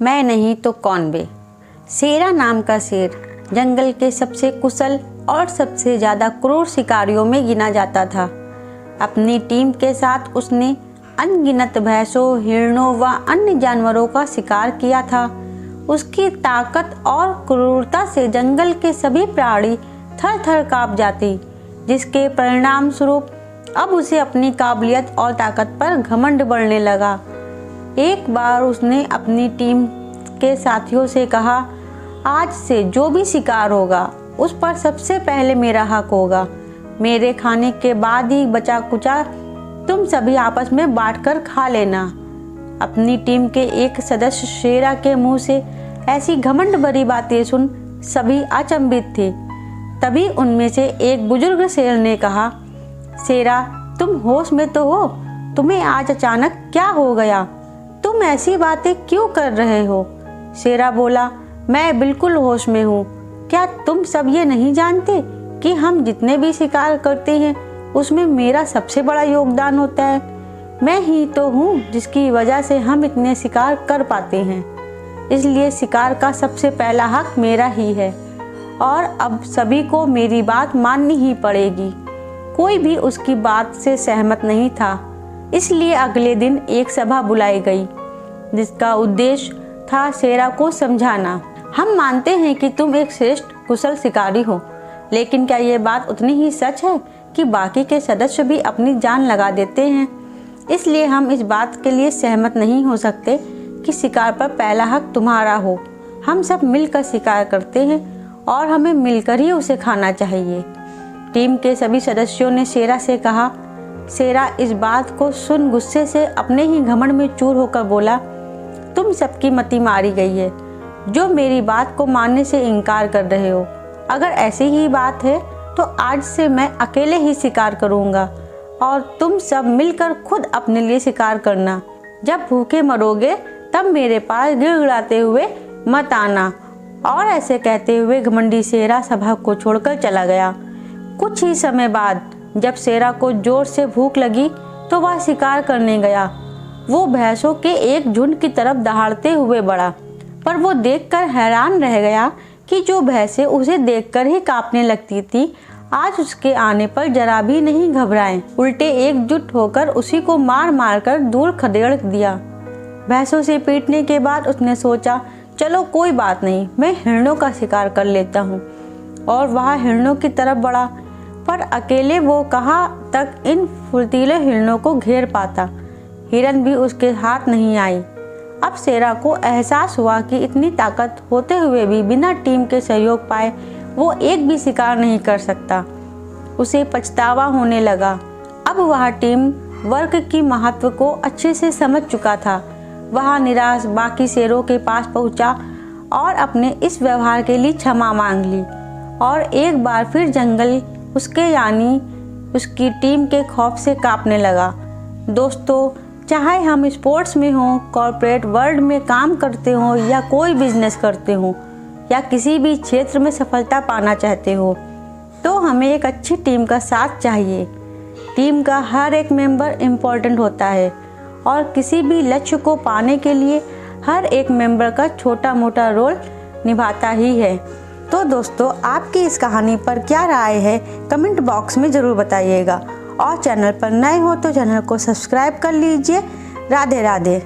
मैं नहीं तो कौन बे। शेरा नाम का शेर जंगल के सबसे कुशल और सबसे ज़्यादा क्रूर शिकारियों में गिना जाता था। अपनी टीम के साथ उसने अनगिनत भैंसों, हिरणों व अन्य जानवरों का शिकार किया था। उसकी ताकत और क्रूरता से जंगल के सभी प्राणी थर थर काँप जाती, जिसके परिणाम स्वरूप अब उसे अपनी काबिलियत और ताकत पर घमंड बढ़ने लगा। एक बार उसने अपनी टीम के साथियों से कहा, आज से जो भी शिकार होगा उस पर सबसे पहले मेरा हक होगा। मेरे खाने के बाद ही बचा कुचा तुम सभी आपस में बांटकर खा लेना। अपनी टीम के एक सदस्य शेरा के मुंह से ऐसी घमंड भरी बातें सुन सभी अचंभित थे। तभी उनमें से एक बुजुर्ग शेर ने कहा, शेरा तुम होश में तो हो? तुम्हें आज अचानक क्या हो गया? तुम ऐसी बातें क्यों कर रहे हो? शेरा बोला, मैं बिल्कुल होश में हूँ। क्या तुम सब ये नहीं जानते कि हम जितने भी शिकार करते हैं उसमें मेरा सबसे बड़ा योगदान होता है। मैं ही तो हूँ जिसकी वजह से हम इतने शिकार कर पाते हैं। इसलिए शिकार का सबसे पहला हक मेरा ही है और अब सभी को मेरी बात माननी ही पड़ेगी। कोई भी उसकी बात से सहमत नहीं था। इसलिए अगले दिन एक सभा बुलाई गई, जिसका उद्देश्य था शेरा को समझाना। हम मानते हैं कि तुम एक श्रेष्ठ कुशल शिकारी हो, लेकिन क्या ये बात उतनी ही सच है कि बाकी के सदस्य भी अपनी जान लगा देते हैं? इसलिए हम इस बात के लिए सहमत नहीं हो सकते कि शिकार पर पहला हक तुम्हारा हो। हम सब मिलकर शिकार करते हैं और हमें मिलकर ही उसे खाना चाहिए। टीम के सभी सदस्यों ने शेरा से कहा। शेरा इस बात को सुन गुस्से से अपने ही घमंड में चूर होकर बोला, तुम सबकी मति मारी गई है जो मेरी बात को मानने से इनकार कर रहे हो। अगर ऐसी ही बात है तो आज से मैं अकेले ही शिकार करूंगा और तुम सब मिलकर खुद अपने लिए शिकार करना। जब भूखे मरोगे तब मेरे पास गिड़गिड़ाते हुए मत आना। और ऐसे कहते हुए घमंडी शेरा सभा को छोड़कर चला गया। कुछ ही समय बाद जब शेरा को जोर से भूख लगी तो वह शिकार करने गया। वो भैंसों के एक झुंड की तरफ दहाड़ते हुए बढ़ा, पर वो देखकर हैरान रह गया कि जो भैंसें उसे देखकर ही कांपने लगती थी, आज उसके आने पर जरा भी नहीं घबराएं, उल्टे एकजुट होकर उसी को मार मार कर दूर खदेड़ दिया। भैंसों से पीटने के बाद उसने सोचा, चलो कोई बात नहीं, मैं हिरणों का शिकार कर लेता हूँ। और वह हिरणों की तरफ बढ़ा, पर अकेले वो कहाँ तक इन फुर्तीले हिरणों को घेर पाता। हिरन भी उसके हाथ नहीं आई। अब शेरा को एहसास हुआ कि इतनी ताकत होते हुए भी बिना टीम के सहयोग पाए वो एक भी शिकार नहीं कर सकता। उसे पछतावा होने लगा। अब वह टीम वर्क की महत्व को अच्छे से समझ चुका था। वह निराश बाकी शेरों के पास पहुंचा और अपने इस व्यवहार के लिए क्षमा मांग ली। और एक बार फिर जंगल उसके यानी उसकी टीम के खौफ से कांपने लगा। दोस्तों, चाहे हम स्पोर्ट्स में हों, कॉर्पोरेट वर्ल्ड में काम करते हों या कोई बिजनेस करते हों या किसी भी क्षेत्र में सफलता पाना चाहते हो, तो हमें एक अच्छी टीम का साथ चाहिए। टीम का हर एक मेंबर इम्पोर्टेंट होता है और किसी भी लक्ष्य को पाने के लिए हर एक मेंबर का छोटा मोटा रोल निभाता ही है। तो दोस्तों, आपकी इस कहानी पर क्या राय है कमेंट बॉक्स में ज़रूर बताइएगा और चैनल पर नए हो तो चैनल को सब्सक्राइब कर लीजिए। राधे राधे।